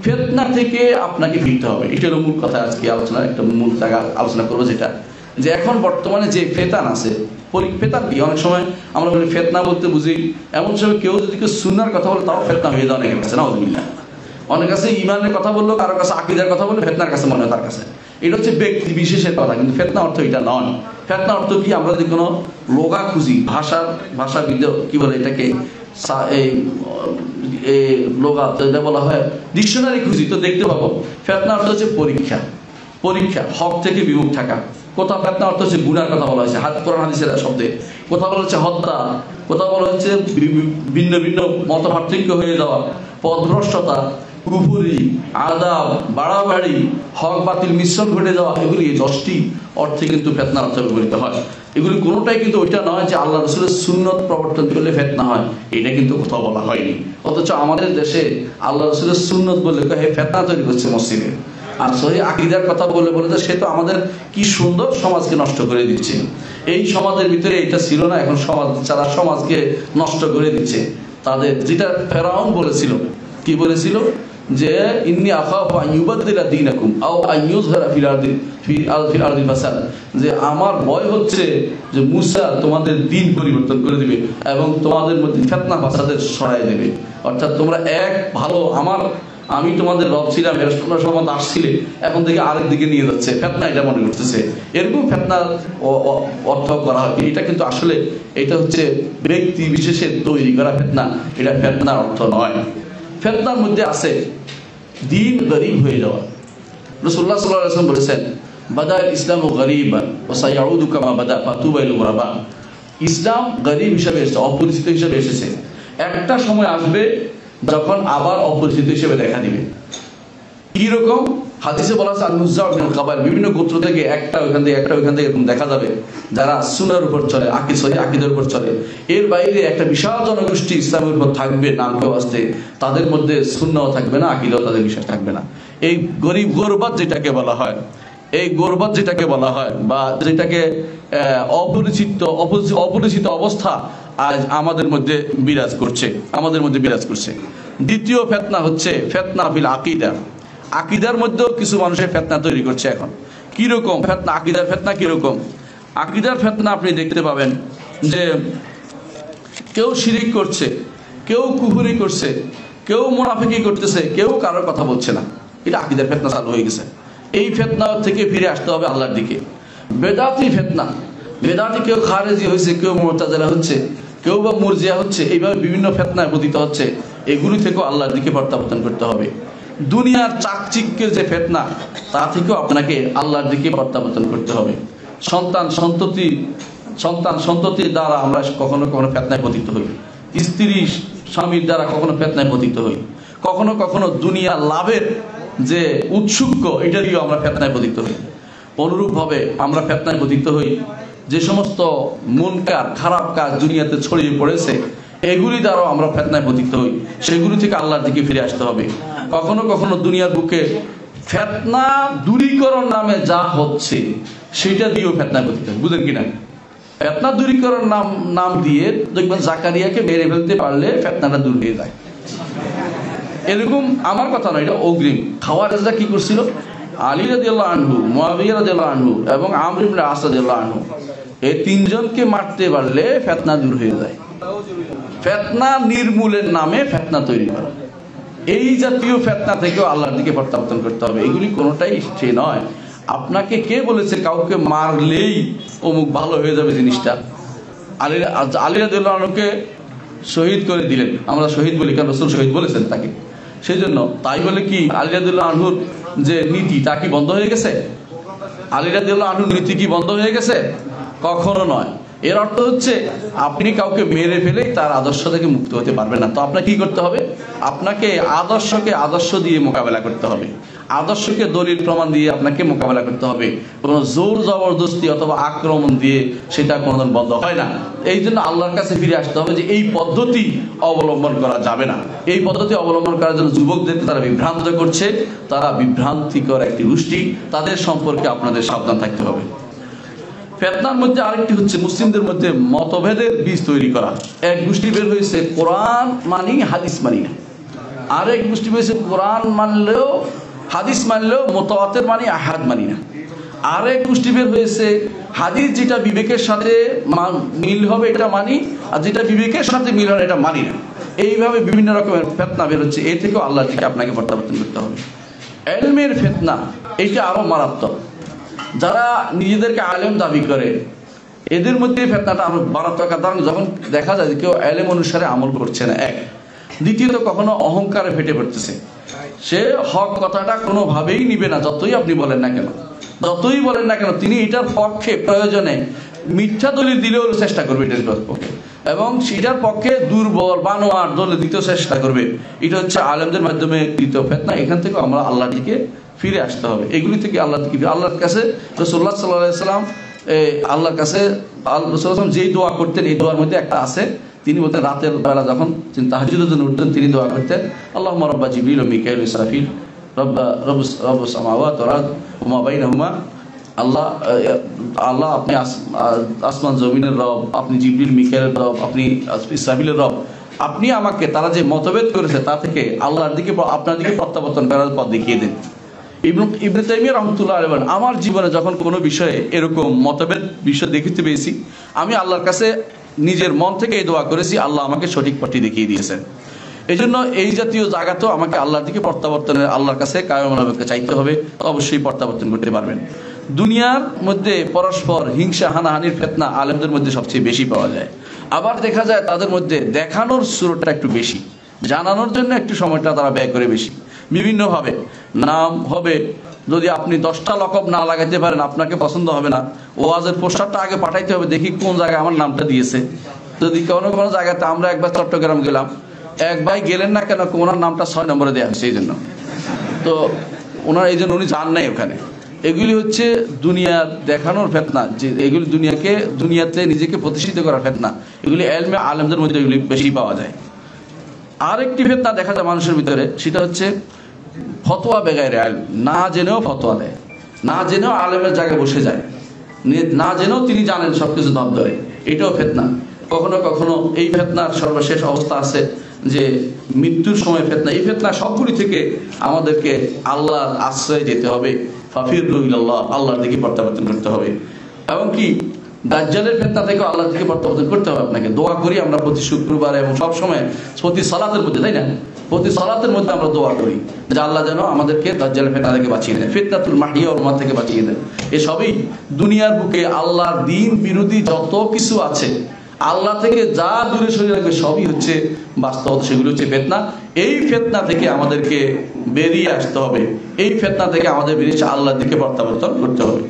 ফিতনা থেকে আপনাকে ফিরতে হবে। এটা হলো মূল কথা। আজকে আলোচনা একটা মূল জায়গা আলোচনা করবো, যেটা যে এখন বর্তমানে যে ফেতান আছে, ফেতান কি অনেক সময় আমরা বলি ফেতনা বলতে বুঝি এমন সময় কেউ যদি কেউ সুন্নার কথা বলে তাও ফেতনা হয়ে যায় অনেকের কাছে, নাউযুবিল্লাহ। অনেক কাছে ইমানের কথা বললো, কারোর কাছে আকীদার কথা বললে ফেতনার কাছে মনে হয় তার কাছে। এটা হচ্ছে ব্যক্তি বিশেষের কথা, কিন্তু ফেতনা অর্থ এটা নয়। ফেতনা অর্থ কি, আমরা যদি কোনো লোগা খুঁজি, ভাষাবিদ কি বলে এটাকে, লোগা এটা বলা হয় ডিকশনারি খুঁজি, তো দেখতে পাবো ফেতনা অর্থ হচ্ছে পরীক্ষা, হক থেকে বিমুখ থাকা। কোথাও ফেতনা অর্থ হচ্ছে গুনার কথা বলা হয়েছে কোরআন হাদিসের শব্দে, কোথাও বলা হচ্ছে হত্যা, কোথাও বলা হচ্ছে ভিন্ন ভিন্ন মত পার্থক্য হয়ে যাওয়া, পথভ্রষ্টতা, কুফরি, আদাব, বাড়াবাড়ি, হক বাতিল মিশ্রণ ঘটে যাওয়া। এগুলি 10টি অর্থে কিন্তু ফেতনার অর্থ ব্যবহৃত হয়। এগুলি কোনোটাই কিন্তু ওইটা নয় যে আল্লাহ রসুলের সুন্নত প্রবর্তন করলে ফেতনা হয়, এটা কিন্তু কোথাও বলা হয়নি। অথচ আমাদের দেশে আল্লাহ রসুলের সুন্নত বললে ফেতনা তৈরি করছে মসজিদে, আর সহি আকীদার কথা বলে যে সে তো আমাদের কি সুন্দর সমাজকে নষ্ট করে দিচ্ছে। এই সমাজের ভিতরে এটা ছিল না, এখন সমাজ যারা সমাজকে নষ্ট করে দিচ্ছে তাদের, যেটা ফেরাউন বলেছিল, কি বলেছিল যে ইন্নী আখাফু আন ইউবাদদিলা দীনাকুম আও আন ইউযহিরা ফিল আরদি ফাসাদ, যে আমার ভয় হচ্ছে যে মুসা তোমাদের দ্বীন পরিবর্তন করে দিবে এবং তোমাদের মধ্যে ফিতনা ফাসাদের ছড়ায় দেবে। অর্থাৎ তোমরা এক ভালো আমি তোমাদের রব ছিলাম, তোমরা সমাজ আসছিলে, এখন থেকে আরেক দিকে নিয়ে যাচ্ছে, ফেতনা এটা মনে করতেছে। এরকম ফেতনার অর্থ করা হয়, এটা কিন্তু আসলে এটা হচ্ছে ব্যক্তি বিশেষের তৈরি করা ফেতনা, এটা ফেতনার অর্থ নয়। ফেতনার মধ্যে আছে দ্বীন গরীব হয়ে যাওয়া। রাসূলুল্লাহ সাল্লাল্লাহু আলাইহি ওয়াসাল্লাম বলেছেন, বাদাল ইসলামু গরীবান ওয়া সায়াউদু কামা বাদা ফাতুবা লিল গুরাবা। ইসলাম গরীব হিসেবে এসেছে, অপরিচিত হিসেবে এসেছে। একটা সময় আসবে যখন আবার অপরিচিত হিসেবে দেখা দিবে। কি রকম? হাদিসে বলা আছে আল-মুযা মিনাল কাবাইল, বিভিন্ন গোত্র থেকে একটা ওইখান থেকে এরকম দেখা যাবে যারা সুন্নাহর উপর চলে, আকীদার উপর চলে। এর বাইরে একটা বিশাল জনগোষ্ঠী ইসলামের উপর থাকবে নামকে আসতে, তাদের মধ্যে সুন্নাহও থাকবে না, আকীদাও তাদের বিষয় থাকবে না। এই গরবাত যেটাকে বলা হয়, বা যেটাকে অপরিচিত অবস্থা আজ আমাদের মধ্যে বিরাজ করছে। দ্বিতীয় ফিতনা হচ্ছে ফিতনা ফিল আকীদা। আকীদার মধ্যেও কিছু মানুষের ফিতনা তৈরি করছে এখন। কি রকম ফিতনা? আকীদার ফিতনা কি রকম? আকীদার ফিতনা আপনি দেখতে পাবেন যে কেউ শিরিক করছে, কেউ কুফরি করছে, কেউ মুনাফিকি করতেছে, কেউ কারোর কথা বলছে না। এটা আকীদার ফিতনা চালু হয়ে গেছে। এই ফিতনা থেকে ফিরে আসতে হবে আল্লাহর দিকে। বেদাতি ফিতনা, বেদাতি কেউ খারেজি হয়েছে, কেউ মুতাজিলা হচ্ছে, কেউ বা মুরজিয়া হচ্ছে, এইভাবে বিভিন্ন ফিতনায় পতিত হচ্ছে। এগুলি থেকেও আল্লাহর দিকে প্রত্যাবর্তন করতে হবে। দুনিয়ার চাকচিক্যের যে ফিতনা, তা থেকেও আপনাকে আল্লাহর দিকে প্রত্যাবর্তন করতে হবে। সন্তান সন্ততির দ্বারা আমরা কখনো কখনো ফিতনায় পতিত হই, স্ত্রী স্বামীর দ্বারা কখনো ফিতনায় পতিত হই, কখনো কখনো দুনিয়া লাভের যে উৎসুক্য, এটা দিয়েও আমরা ফিতনায় পতিত হই। অনুরূপভাবে আমরা ফিতনায় পতিত হই যে সমস্ত মুনকার খারাপ কাজ দুনিয়াতে ছড়িয়ে পড়েছে, এগুলি দ্বারাও আমরা ফিতনায় পতিত হই। সেগুলি থেকে আল্লাহর দিকে ফিরে আসতে হবে। কখনো কখনো দুনিয়ার বুকে ফিতনা দূরীকরণ নামে যা হচ্ছে সেটা দিয়েও ফিতনায় পতিত হয়। বুঝেন কিনা? ফিতনা দূরীকরণ নাম দিয়ে দেখবেন জাকারিয়াকে মেরে ফেলতে পারলে ফিতনাটা দূর হয়ে যায়। এরকম আমার কথা নয়, এটা অগ্রিম। খাওয়ারেজরা কি করছিল? আলী রাদিয়াল্লাহু আনহু, মুয়াবিয়া রাদিয়াল্লাহু আনহু এবং আমর ইবনে আস রাদিয়াল্লাহু আনহু, এই তিনজনকে মারতে পারলে ফিতনা দূর হয়ে যায়। ফিতনা নির্মূলের নামে ফিতনা তৈরি করা, এই জাতীয় ফিতনা থেকেও আল্লাহর দিকে প্রত্যাবর্তন করতে হবে। এগুলি কোনোটাই সে নয়। আপনাকে কে বলেছে কাউকে মারলেই অমুক ভালো হয়ে যাবে জিনিসটা? আলী রাদিয়াল্লাহু আনহুকে শহীদ করে দিলেন, আমরা শহীদ বলি কারণ রাসূল শহীদ বলেছেন তাকে। সেই জন্য তাই বলে কি আলী রাদিয়াল্লাহু আনহুর যে নীতি তা কি বন্ধ হয়ে গেছে? আলী রাদিয়াল্লাহু আনহুর নীতি কি বন্ধ হয়ে গেছে? কখনো নয়। এর অর্থ হচ্ছে আপনি কাউকে মেরে ফেলেই তার আদর্শ থেকে মুক্ত হতে পারবেন না। তো আপনাকে কি করতে হবে? আপনাকে আদর্শকে আদর্শ দিয়ে মোকাবেলা করতে হবে, আদর্শকে দলিল প্রমাণ দিয়ে আপনাকে মোকাবেলা করতে হবে। কোনো জোর জবরদস্তি অথবা আক্রমণ দিয়ে সেটা কোনোদিন বন্ধ হয় না। এই জন্য আল্লাহর কাছে ফিরে আসতে হবে যে এই পদ্ধতি অবলম্বন করা যাবে না। এই পদ্ধতি অবলম্বন করার জন্য যুবকদেরকে তারা বিভ্রান্ত করছে, তারা বিভ্রান্তিকর একটি গোষ্ঠী, তাদের সম্পর্কে আপনাদের সাবধান থাকতে হবে। ফিতনার মধ্যে আরেকটি হচ্ছে মুসলিমদের মধ্যে মতভেদের বীজ তৈরি করা। এক গোষ্ঠী বের হয়েছে কোরআন মানি হাদিস মানি না, আরেক গোষ্ঠী হয়েছে কোরআন মানলেও হাদিস মানলেও মুতাওয়াতির মানি, আহাদ মানি না। আরেক গোষ্ঠী বের হয়েছে হাদিস যেটা বিবেকের সাথে মিল হবে এটা মানি, আর যেটা বিবেকের সাথে মিল হবে এটা মানি না। এইভাবে বিভিন্ন রকমের ফিতনা বের হচ্ছে। এর থেকেও আল্লাহ থেকে আপনাকে প্রত্যাবর্তন করতে হবে। ইলমের ফিতনা এইটা আরো মারাত্মক। যারা নিজেদেরকে আলেম দাবি করে এদের মধ্যে ফিতনাটা আরো মারাত্মক। কারণ যখন দেখা যায় যে কেউ ইলম অনুসারে আমল করছে না, এক। দ্বিতীয়ত কখনো অহংকারে ফেটে পড়তেছে, সে হক কথাটা কোনোভাবেই নিবে না, যতই আপনি বলেন না কেন, যতই বলেন না কেন। তিনি এটার পক্ষে প্রয়োজনে মিথ্যা দলিল দিলেও চেষ্টা করবে এটার পক্ষে, এবং সেটার পক্ষে দুর্বল বানোয়ার দলিল দিতেও চেষ্টা করবে। এটা হচ্ছে আলেমদের মাধ্যমে কৃত ফিতনা। এখান থেকে আমরা আল্লাহ দিকে ফিরে আসতে হবে। এগুলি থেকে আল্লাহ দিকে আল্লাহর কাছে রাসূলুল্লাহ সাল্লাল্লাহু আলাইহি ওয়াসাল্লাম আল্লাহর কাছে রাসূলুল্লাহ যেই দোয়া করতেন, এই দোয়ার মধ্যে একটা আছে। তিনি বলতেন রাতের বেলা যখন তিনি তাহাজ্জুদের জন্য উঠতেন, তিনি দোয়া করতেন আল্লাহুম্মা রাব্বা জিবরিল ওয়া মিকাঈল ওয়া ইসরাফিল রব্বুস সামাওয়াতি ওয়াল আরদ ওয়া মা বাইনাহুমা। আল্লাহ আপনি আসমান জমিনের রব, আপনি জিবরিল মিকাঈলের রব, আপনি ইসরাফিলের রব। আপনি আমাকে তারা যে মতভেদ করেছে তা থেকে আল্লাহর দিকে, আপনার দিকে প্রত্যাবর্তন করার পথ দেখিয়ে দেন। ইবনে তাইমিয়া রাহমাতুল্লাহ আলাইহি বলেন, আমার জীবনে যখন কোনো বিষয়ে এরকম মতভেদ বিষয় দেখতে পেয়েছি, আমি আল্লাহর কাছে নিজের মন থেকে এই দোয়া করেছি, আল্লাহ আমাকে সঠিক পথটি দেখিয়ে দিয়েছেন। এই জন্য এই জাতীয় জায়গাতেও আমাকে আল্লাহর দিকে প্রত্যাবর্তনের, আল্লাহর কাছে কায়মনোবাক্যে চাইতে হবে, অবশ্যই প্রত্যাবর্তন করতে পারবেন। দুনিয়ার মধ্যে পরস্পর হিংসা হানাহানির ফিতনা আলেমদের মধ্যে সবচেয়ে বেশি পাওয়া যায়। আবার দেখা যায় তাদের মধ্যে দেখানোর সুরটা একটু বেশি, জানানোর জন্য একটু সময়টা তারা ব্যয় করে বেশি। বিভিন্নভাবে নাম হবে, যদি আপনি 10টা লকব না লাগাইতে পারেন আপনাকে পছন্দ হবে না। ওয়াজের পোস্টারটা আগে পাঠাইতে হবে, দেখি কোন জায়গায় আমার নামটা দিয়েছে। যদি কোনো কোনো জায়গাতে, আমরা একবার চট্টগ্রাম গেলাম, এক ভাই গেলেন না কেন, ওনার নামটা 6 নম্বরে দেওয়া হয়েছে এই জন্য। তো ওনার এই জন্য উনি যান নাই ওখানে। এগুলি হচ্ছে দুনিয়ার দেখানোর ফিতনা, যে এগুলি দুনিয়াতে নিজেকে প্রতিষ্ঠিত করার ফিতনা। এগুলি ইলমে আলেমদের মধ্যে এগুলি বেশি পাওয়া যায়। আরেকটি ফিতনা দেখা যায় মানুষের ভিতরে, সেটা হচ্ছে ফতোয়া বেগাইরে ইলম, না জেনেও ফতোয়া দেয়, না জেনেও আলেমের জায়গায় বসে যায়, না জেনেও তিনি জানেন সবকিছু ধপ ধরে। এটাও ফিতনা। কখনো কখনো এই ফিতনার সর্বশেষ অবস্থা আছে যে মৃত্যুর সময় ফিতনা। এই ফিতনা সবগুলি থেকে আমাদেরকে আল্লাহর আশ্রয়ে যেতে হবে, ফাফিরু ইলাল্লাহ, আল্লাহর দিকে প্রত্যাবর্তন করতে হবে। এবং কি দাজ্জালের ফিতনা থেকে আল্লাহর দিকে প্রত্যাবর্তন করতে হবে। আপনাকে দোয়া করি আমরা প্রতি শুক্রবার এবং সব সময় প্রতি সালাতের মধ্যে, তাই না, প্রতি সালাতের মধ্যে আমরা দোয়া করি যে আল্লাহ যেন আমাদেরকে দাজ্জালের ফিতনা থেকে বাঁচিয়ে দেয়, ফিতনাতুল মাহিয়া ওয়াল মামাত থেকে বাঁচিয়ে দেয়। এসবই দুনিয়ার বুকে আল্লাহর দ্বীন বিরোধী যত কিছু আছে, আল্লাহ থেকে যা দূরে সরে রাখবে সবই হচ্ছে বাস্তব, সেগুলো হচ্ছে ফিতনা। এই ফিতনা থেকে আমাদেরকে বেরিয়ে আসতে হবে, এই ফিতনা থেকে আমাদের বেরিয়ে আল্লাহর দিকে প্রত্যাবর্তন করতে হবে।